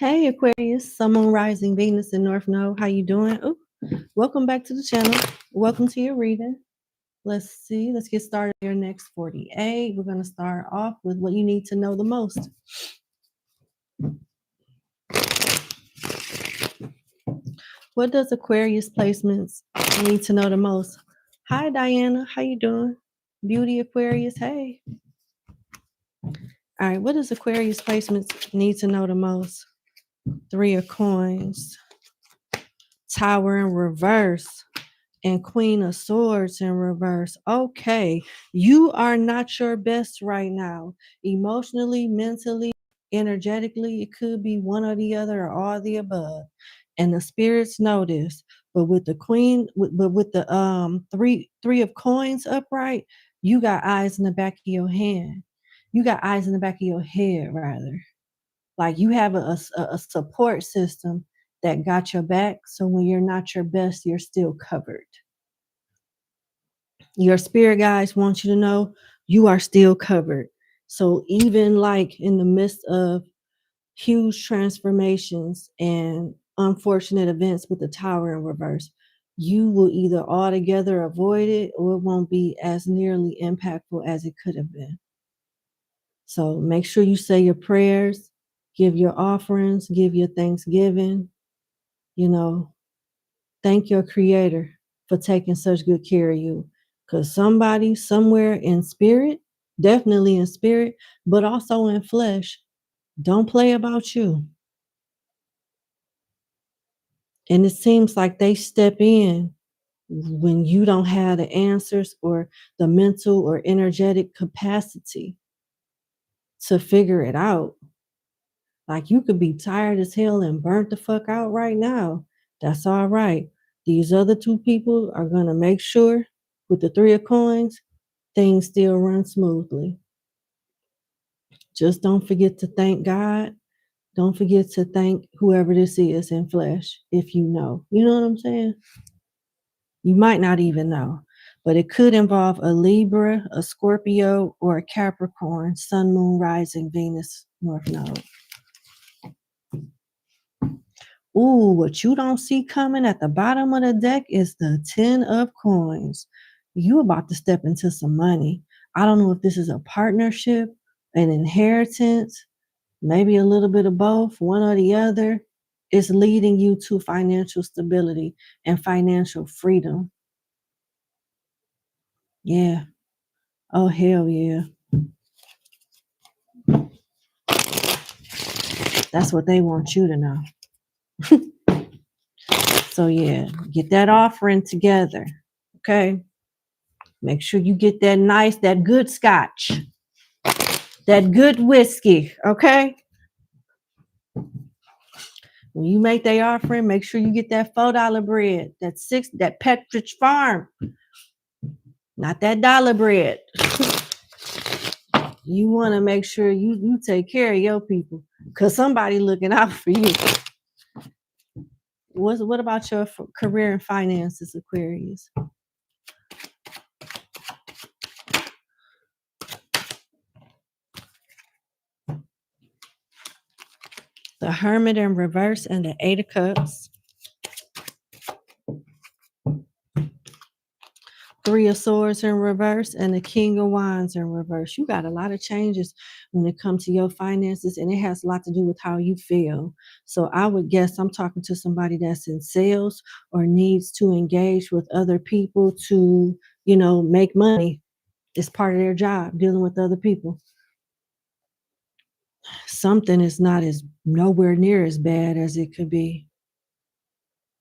Hey Aquarius, Sun, Moon, Rising, Venus, and North Node. How you doing? Ooh, welcome back to the channel. Welcome to your reading. Let's see. Let's get started. Your next 48. We're going to start off with what you need to know the most. What does Aquarius placements need to know the most? Hi Diana, how you doing? Beauty Aquarius, hey. All right, what does Aquarius placements need to know the most? 3 of Coins, Tower in reverse, and Queen of Swords in reverse. Okay, you are not your best right now. Emotionally, mentally, energetically, it could be one or the other or all the above. And the spirits know this. But with the Queen, with the three of Coins upright, you got eyes in the back of your hand. You got eyes in the back of your head, rather. Like you have a support system that got your back. So when you're not your best, you're still covered. Your spirit guides want you to know you are still covered. So even like in the midst of huge transformations and unfortunate events with the Tower in reverse, you will either altogether avoid it or it won't be as nearly impactful as it could have been. So make sure you say your prayers, give your offerings, give your thanksgiving, thank your creator for taking such good care of you. Because somebody somewhere in spirit, definitely in spirit, but also in flesh, don't play about you. And it seems like they step in when you don't have the answers or the mental or energetic capacity to figure it out. Like you could be tired as hell and burnt the fuck out right now. That's all right. These other two people are going to make sure with the 3 of Coins, things still run smoothly. Just don't forget to thank God. Don't forget to thank whoever this is in flesh, if you know. You know what I'm saying? You might not even know, but it could involve a Libra, a Scorpio, or a Capricorn, Sun, Moon, Rising, Venus, North Node. Ooh, what you don't see coming at the bottom of the deck is the 10 of Coins. You about to step into some money. I don't know if this is a partnership, an inheritance, maybe a little bit of both, one or the other. It's leading you to financial stability and financial freedom. Yeah. Oh, hell yeah. That's what they want you to know. So yeah, get that offering together. Okay. Make sure you get that good scotch, that good whiskey. Okay. When you make that offering, make sure you get that $4 bread, that Pepperidge Farm, not that dollar bread. You want to make sure you take care of your people because somebody looking out for you. What about your career and finances, Aquarius? The Hermit in reverse and the 8 of Cups. 3 of Swords in reverse and the King of Wands in reverse. You got a lot of changes when it comes to your finances, and it has a lot to do with how you feel. So I would guess I'm talking to somebody that's in sales or needs to engage with other people to, make money. It's part of their job, dealing with other people. Something is nowhere near as bad as it could be.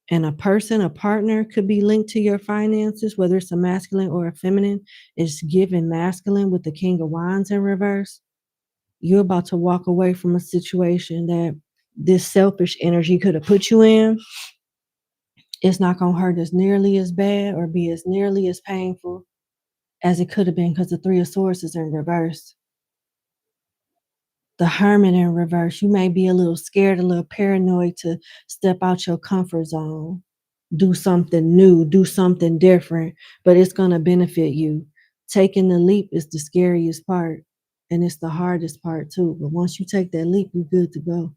And a partner could be linked to your finances, whether it's a masculine or a feminine. It's given masculine with the King of Wands in reverse. You're about to walk away from a situation that this selfish energy could have put you in. It's not going to hurt as nearly as bad or be as nearly as painful as it could have been because the 3 of Swords is in reverse. The Hermit in reverse. You may be a little scared, a little paranoid to step out your comfort zone. Do something new, do something different, but it's going to benefit you. Taking the leap is the scariest part, and it's the hardest part too. But once you take that leap, you're good to go.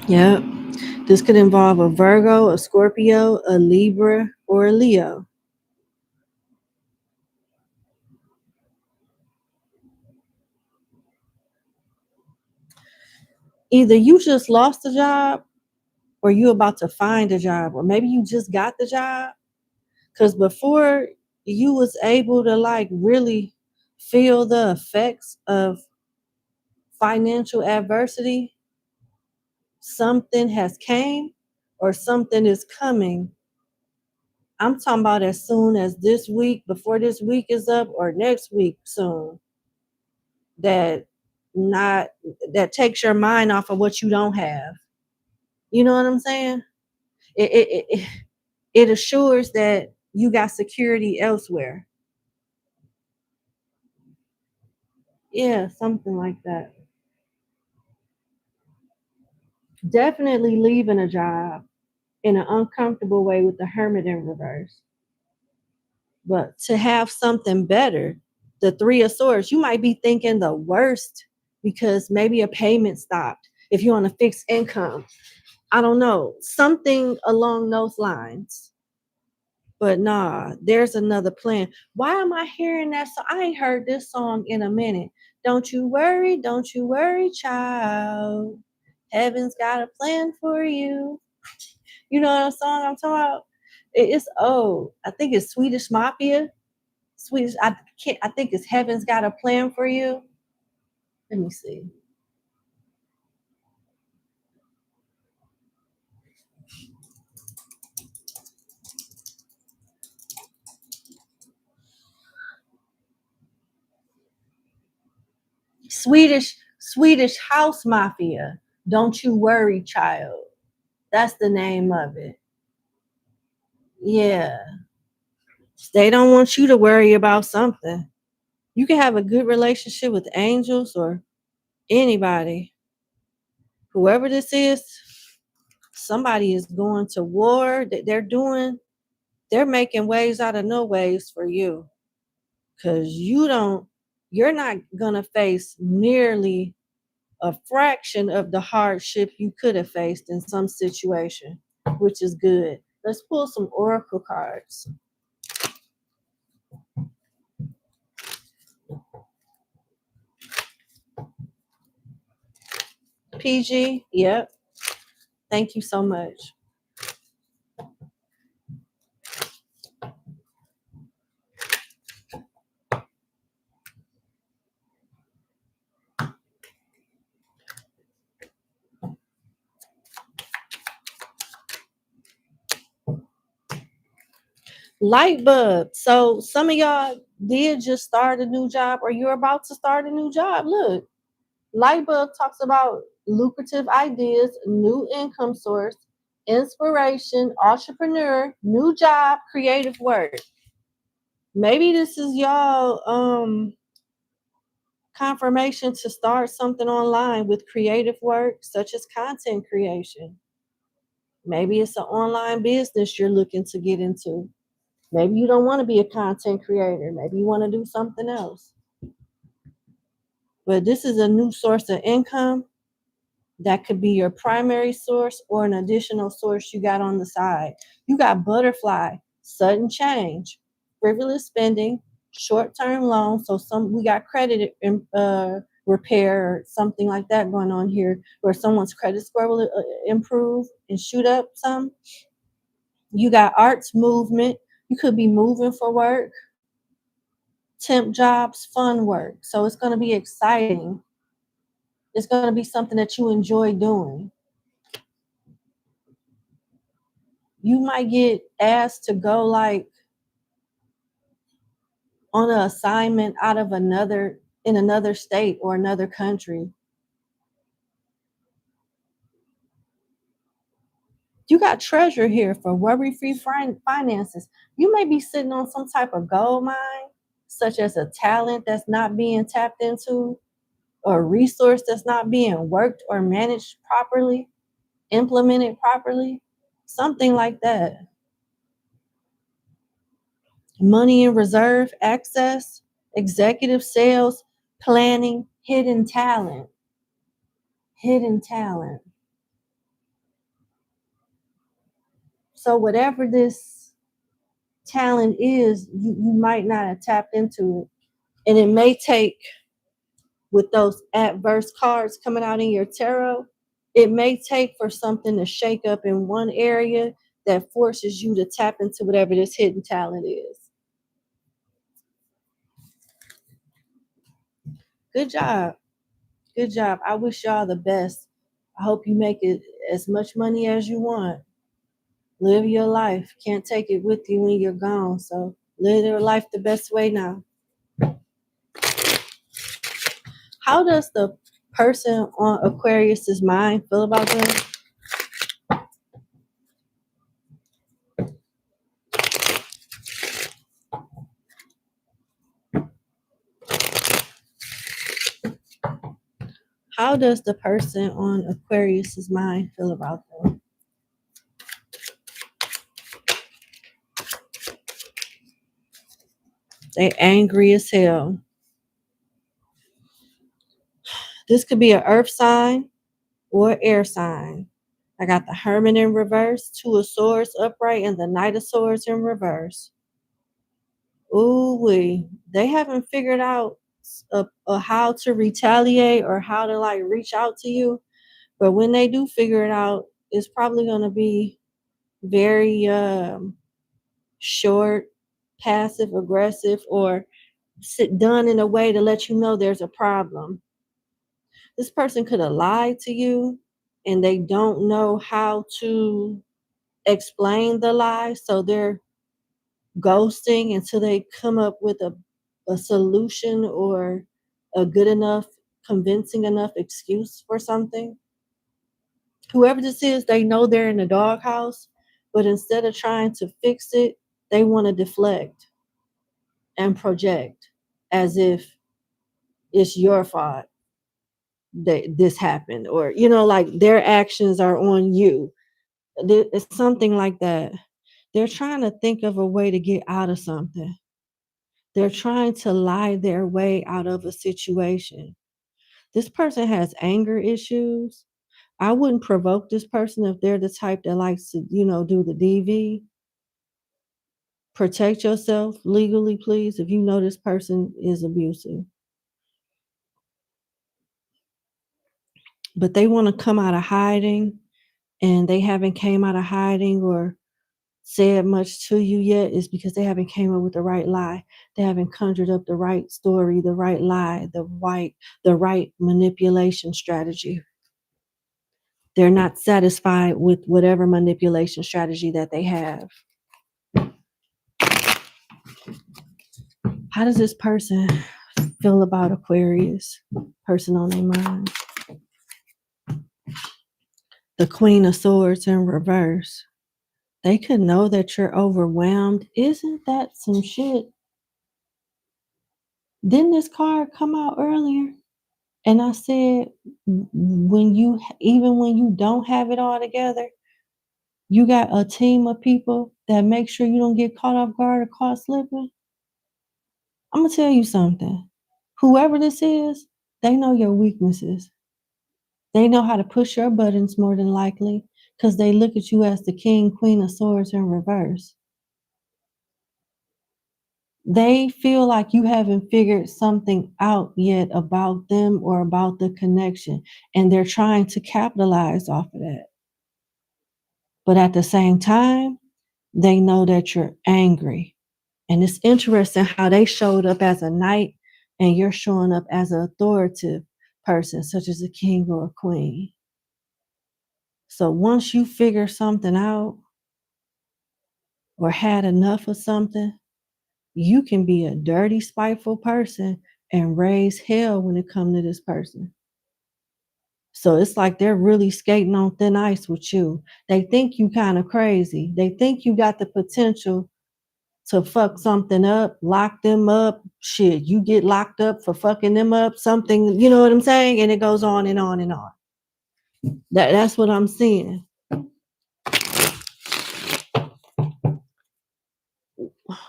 Yep. This could involve a Virgo, a Scorpio, a Libra, or a Leo. Either you just lost a job or you about to find a job, or maybe you just got the job. Because before you was able to like really feel the effects of financial adversity, something has came or something is coming. I'm talking about as soon as this week, before this week is up, or next week soon. That not that takes your mind off of what you don't have. You know what I'm saying? It assures that you got security elsewhere. Yeah, something like that. Definitely leaving a job in an uncomfortable way with the hermit in reverse. But to have something better, the three of swords, you might be thinking the worst because maybe a payment stopped. If you're on a fixed income, I don't know, something along those lines. But nah, there's another plan. Why am I hearing that? So I ain't heard this song in a minute. Don't you worry, child. Heaven's got a plan for you. You know what song I'm talking about? It's old. I think it's Swedish Mafia. Swedish. I can't. I think it's Heaven's Got a Plan for You. Let me see. Swedish House Mafia. Don't you worry, child. That's the name of it. Yeah. They don't want you to worry about something. You can have a good relationship with angels or anybody. Whoever this is, somebody is going to war. They're making ways out of no ways for you. Cause you're not gonna face nearly a fraction of the hardship you could have faced in some situation, which is good. Let's pull some oracle cards. PG, yep. Thank you so much. Light bulb. So some of y'all did just start a new job or you're about to start a new job. Look, light bulb talks about lucrative ideas, new income source, inspiration, entrepreneur, new job, creative work. Maybe this is y'all confirmation to start something online with creative work such as content creation. Maybe it's an online business you're looking to get into. Maybe you don't want to be a content creator. Maybe you want to do something else. But this is a new source of income that could be your primary source or an additional source you got on the side. You got butterfly, sudden change, frivolous spending, short-term loans. So we got credit repair or something like that going on here, where someone's credit score will improve and shoot up some. You got arts movement. You could be moving for work, temp jobs, fun work. So it's going to be exciting. It's going to be something that you enjoy doing. You might get asked to go like on an assignment out of in another state or another country. You got treasure here for worry-free finances. You may be sitting on some type of gold mine, such as a talent that's not being tapped into, or a resource that's not being worked or managed properly, implemented properly, something like that. Money in reserve, access, executive sales, planning, hidden talent. Hidden talent. So whatever this talent is, you might not have tapped into it. And it may take, with those adverse cards coming out in your tarot, it may take for something to shake up in one area that forces you to tap into whatever this hidden talent is. Good job. Good job. I wish y'all the best. I hope you make it as much money as you want. Live your life. Can't take it with you when you're gone. So live your life the best way now. How does the person on Aquarius's mind feel about them? How does the person on Aquarius's mind feel about them? They angry as hell. This could be an earth sign or air sign. I got the Hermit in reverse, Two of Swords upright, and the Knight of Swords in reverse. Ooh-wee. They haven't figured out how to retaliate or how to like reach out to you. But when they do figure it out, it's probably going to be very short, passive aggressive, or done in a way to let you know there's a problem. This person could have lied to you and they don't know how to explain the lie, so they're ghosting until they come up with a solution or a good enough, convincing enough excuse for something. Whoever this is, they know they're in the doghouse, but instead of trying to fix it, they want to deflect and project as if it's your fault that this happened, or like their actions are on you. It's something like that. They're trying to think of a way to get out of something. They're trying to lie their way out of a situation. This person has anger issues. I wouldn't provoke this person if they're the type that likes to, do the DV. Protect yourself legally, please, if you know this person is abusive. But they want to come out of hiding, and they haven't came out of hiding or said much to you yet, is because they haven't came up with the right lie. They haven't conjured up the right story, the right lie, the right manipulation strategy. They're not satisfied with whatever manipulation strategy that they have. How does this person feel about Aquarius? Person on their mind. The Queen of Swords in reverse. They could know that you're overwhelmed. Isn't that some shit? Didn't this card come out earlier? And I said, even when you don't have it all together, you got a team of people that make sure you don't get caught off guard or caught slipping. I'm going to tell you something. Whoever this is, they know your weaknesses. They know how to push your buttons more than likely, because they look at you as the King, Queen of Swords in reverse. They feel like you haven't figured something out yet about them or about the connection, and they're trying to capitalize off of that. But at the same time, they know that you're angry. And it's interesting how they showed up as a knight and you're showing up as an authoritative person, such as a king or a queen. So once you figure something out or had enough of something, you can be a dirty, spiteful person and raise hell when it comes to this person. So it's like they're really skating on thin ice with you. They think you kind of crazy. They think you got the potential to fuck something up, lock them up. Shit, you get locked up for fucking them up, something, you know what I'm saying? And it goes on and on and on. That's what I'm seeing.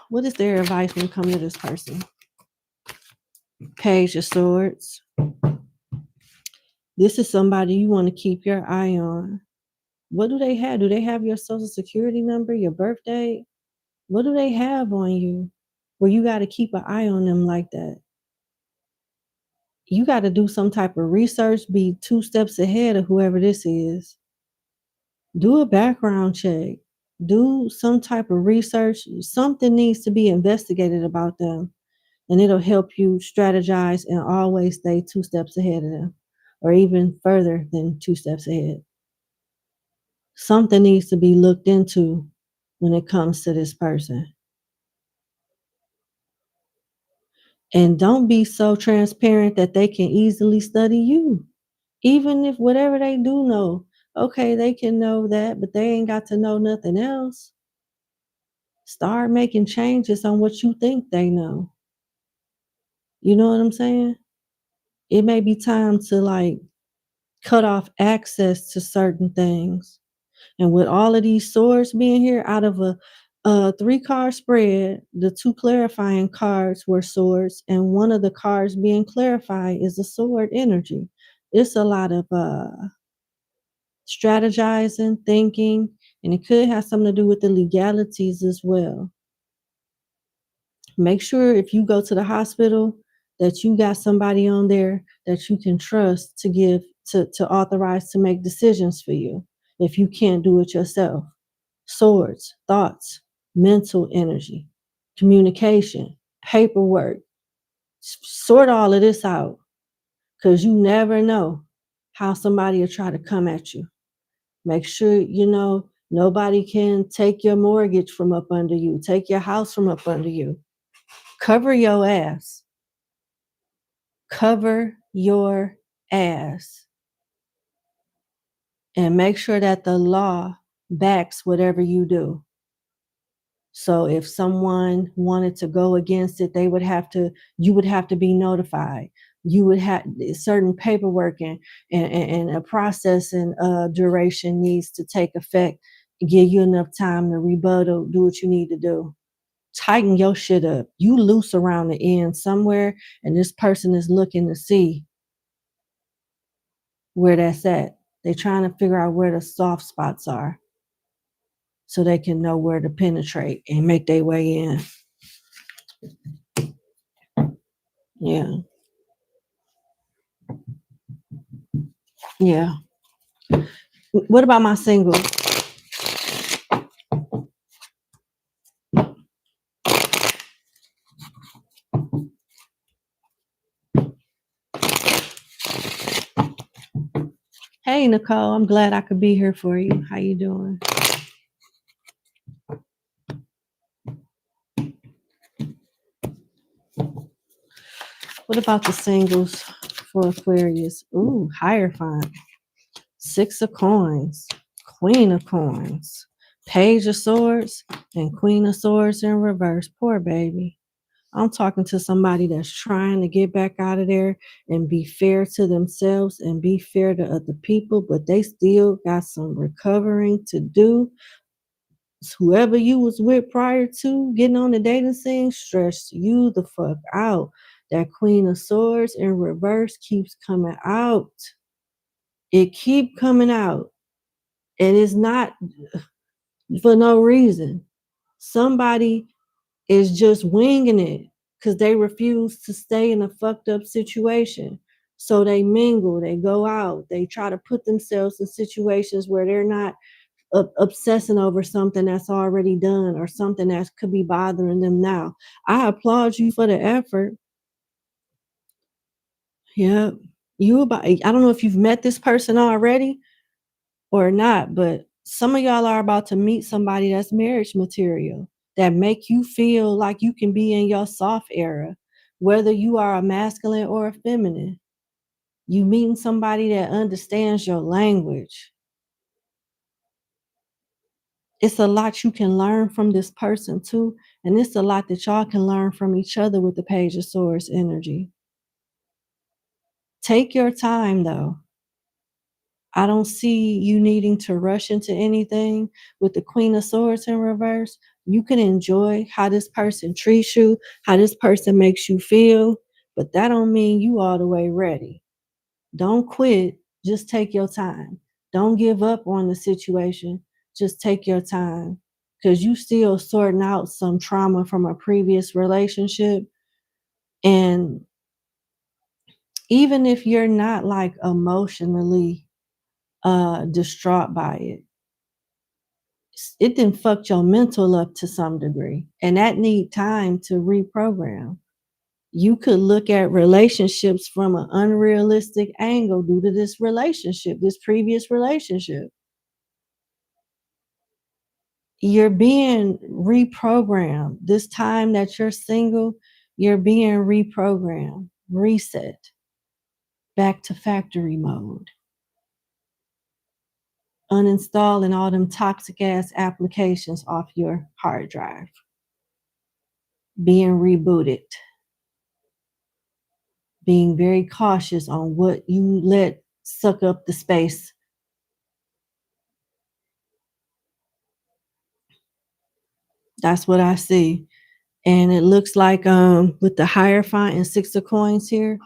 What is their advice when it comes to this person? Page of Swords. This is somebody you want to keep your eye on. What do they have? Do they have your social security number, your birthday? What do they have on you where you got to keep an eye on them like that? You got to do some type of research, be 2 steps ahead of whoever this is. Do a background check. Do some type of research. Something needs to be investigated about them, and it'll help you strategize and always stay 2 steps ahead of them, or even further than 2 steps ahead. Something needs to be looked into when it comes to this person. And don't be so transparent that they can easily study you. Even if whatever they do know, okay, they can know that, but they ain't got to know nothing else. Start making changes on what you think they know. You know what I'm saying? It may be time to like cut off access to certain things. And with all of these swords being here, out of a 3-card spread, the 2 clarifying cards were swords, and one of the cards being clarified is the sword energy. It's a lot of strategizing, thinking, and it could have something to do with the legalities as well. Make sure if you go to the hospital that you got somebody on there that you can trust to give to authorize to make decisions for you if you can't do it yourself. Swords, thoughts, mental energy, communication, paperwork. Sort all of this out, because you never know how somebody will try to come at you. Make sure you know nobody can take your mortgage from up under you, take your house from up under you. Cover your ass. Cover your ass. And make sure that the law backs whatever you do. So if someone wanted to go against it, you would have to be notified. You would have certain paperwork and a process and duration needs to take effect, give you enough time to rebuttal, do what you need to do. Tighten your shit up. You loose around the end somewhere, and this person is looking to see where that's at. They're trying to figure out where the soft spots are so they can know where to penetrate and make their way in. Yeah. Yeah. What about my singles? Hey, Nicole, I'm glad I could be here for you. How you doing? What about the singles for Aquarius? Ooh, Hierophant. 6 of Coins. Queen of Coins. Page of Swords and Queen of Swords in reverse. Poor baby. I'm talking to somebody that's trying to get back out of there and be fair to themselves and be fair to other people, but they still got some recovering to do. Whoever you was with prior to getting on the dating scene stressed you the fuck out. That Queen of Swords in reverse keeps coming out. It keep coming out. And it's not for no reason. Somebody is just winging it because they refuse to stay in a fucked up situation. So they mingle, they go out, they try to put themselves in situations where they're not obsessing over something that's already done or something that could be bothering them now. I applaud you for the effort. Yeah. I don't know if you've met this person already or not, but some of y'all are about to meet somebody that's marriage material that make you feel like you can be in your soft era, whether you are a masculine or a feminine. You meeting somebody that understands your language. It's a lot you can learn from this person too, and it's a lot that y'all can learn from each other with the Page of Swords energy. Take your time though. I don't see you needing to rush into anything with the Queen of Swords in reverse. You can enjoy how this person treats you, how this person makes you feel, but that don't mean you all the way ready. Don't quit. Just take your time. Don't give up on the situation. Just take your time, because you still sorting out some trauma from a previous relationship. And even if you're not like emotionally distraught by it, it didn't fuck your mental up to some degree, and that need time to reprogram. You could look at relationships from an unrealistic angle due to this relationship, this previous relationship. You're being reprogrammed. This time that you're single, you're being reprogrammed, reset, back to factory mode. Uninstalling all them toxic ass applications off your hard drive. Being rebooted. Being very cautious on what you let suck up the space. That's what I see. And it looks like with the Hierophant and Six of Coins here,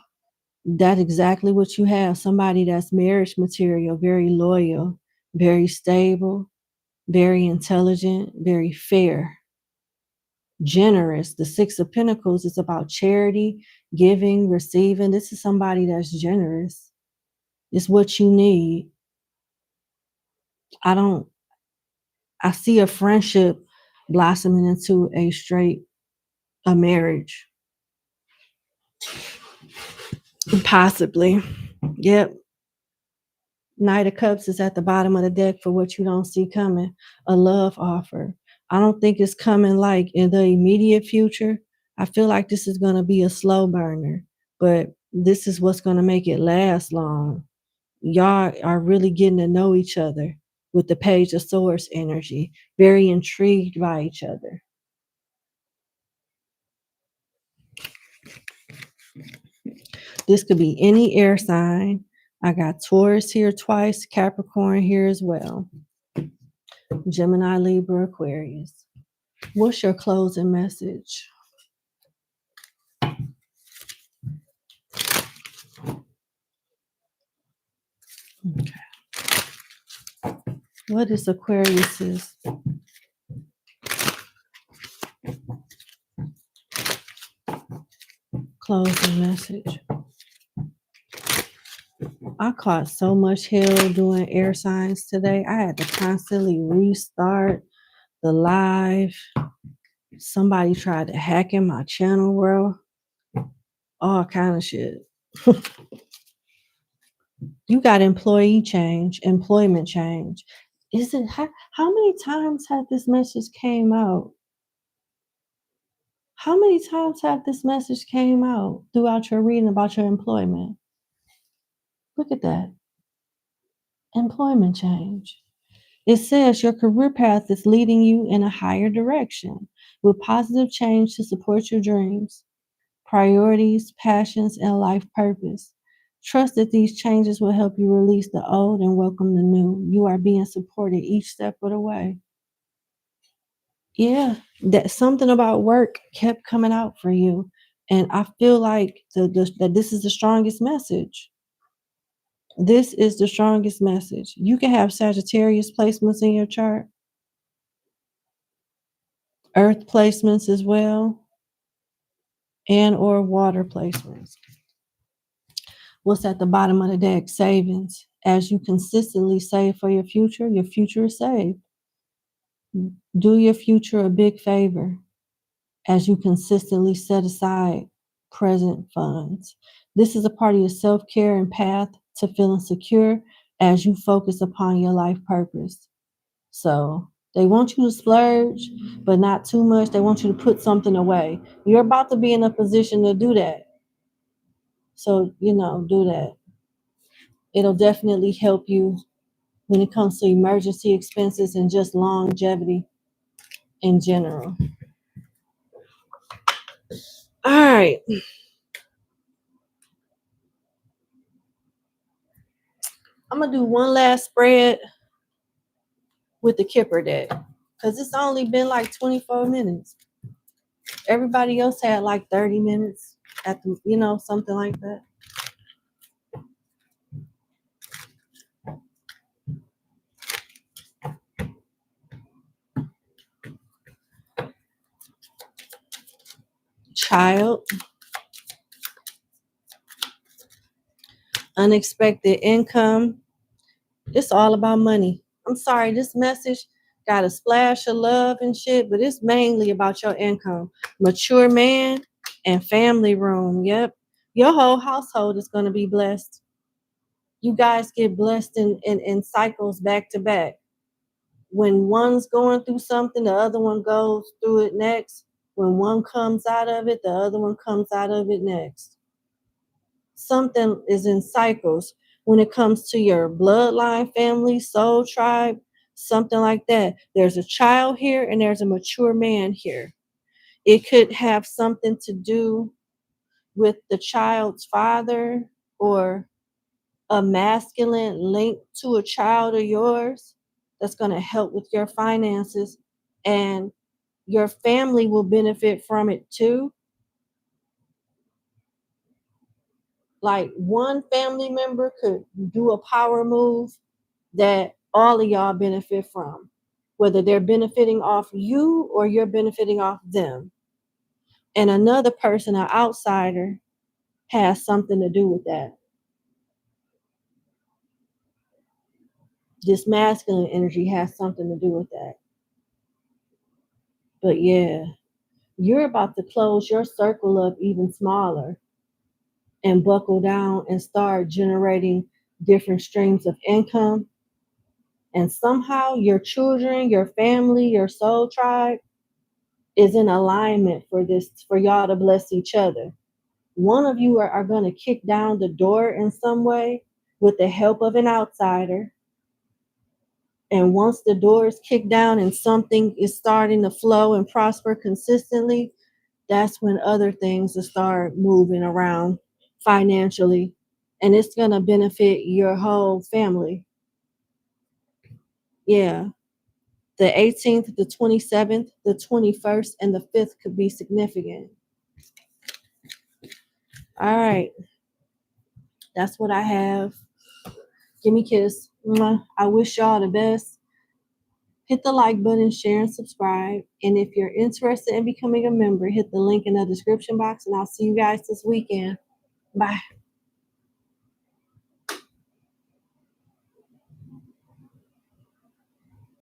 that's exactly what you have. Somebody that's marriage material, very loyal, very stable, very intelligent, very fair, generous. The Six of Pentacles is about charity, giving, receiving. This is somebody that's generous. It's what you need. I see a friendship blossoming into a marriage. Possibly. Yep. Knight of Cups is at the bottom of the deck for what you don't see coming. A love offer. I don't think it's coming like in the immediate future. I feel like this is going to be a slow burner, but this is what's going to make it last long. Y'all are really getting to know each other with the Page of Swords energy. Very intrigued by each other. This could be any air sign. I got Taurus here twice, Capricorn here as well. Gemini, Libra, Aquarius. What's your closing message? Okay. What is Aquarius's closing message? I caught so much hell doing air signs today. I had to constantly restart the live. Somebody tried to hack in my channel, bro. All kind of shit. You got employment change. Is it how many times have this message came out? How many times have this message came out throughout your reading about your employment? Look at that. Employment change. It says your career path is leading you in a higher direction with positive change to support your dreams, priorities, passions, and life purpose. Trust that these changes will help you release the old and welcome the new. You are being supported each step of the way. Yeah, that something about work kept coming out for you. And I feel like that this is the strongest message. This is the strongest message. You can have Sagittarius placements in your chart, earth placements as well, and or water placements. What's at the bottom of the deck? Savings. As you consistently save for your future is saved. Do your future a big favor as you consistently set aside present funds. This is a part of your self-care and path to feeling secure as you focus upon your life purpose. So they want you to splurge, but not too much. They want you to put something away. You're about to be in a position to do that. So, do that. It'll definitely help you when it comes to emergency expenses and just longevity in general. All right. I'm going to do one last spread with the Kipper deck because it's only been like 24 minutes. Everybody else had like 30 minutes at the, something like that. child, unexpected income. It's all about money. I'm sorry, this message got a splash of love and shit, but it's mainly about your income. Mature man and family room. Yep. Your whole household is going to be blessed. You guys get blessed in cycles back to back. When one's going through something, the other one goes through it next. When one comes out of it, the other one comes out of it next. Something is in cycles. When it comes to your bloodline, family, soul tribe, something like that, there's a child here and there's a mature man here. It could have something to do with the child's father or a masculine link to a child of yours that's going to help with your finances, and your family will benefit from it too. Like one family member could do a power move that all of y'all benefit from, whether they're benefiting off you or you're benefiting off them. And another person, an outsider, has something to do with that. This masculine energy has something to do with that. But yeah, you're about to close your circle up even smaller and buckle down and start generating different streams of income. And somehow your children, your family, your soul tribe is in alignment for this, for y'all to bless each other. One of you are going to kick down the door in some way with the help of an outsider. And once the door is kicked down and something is starting to flow and prosper consistently, that's when other things will start moving around financially. And it's going to benefit your whole family. Yeah. The 18th, the 27th, the 21st, and the 5th could be significant. All right. That's what I have. Give me a kiss. I wish y'all the best. Hit the like button, share, and subscribe. And if you're interested in becoming a member, hit the link in the description box, and I'll see you guys this weekend. Bye.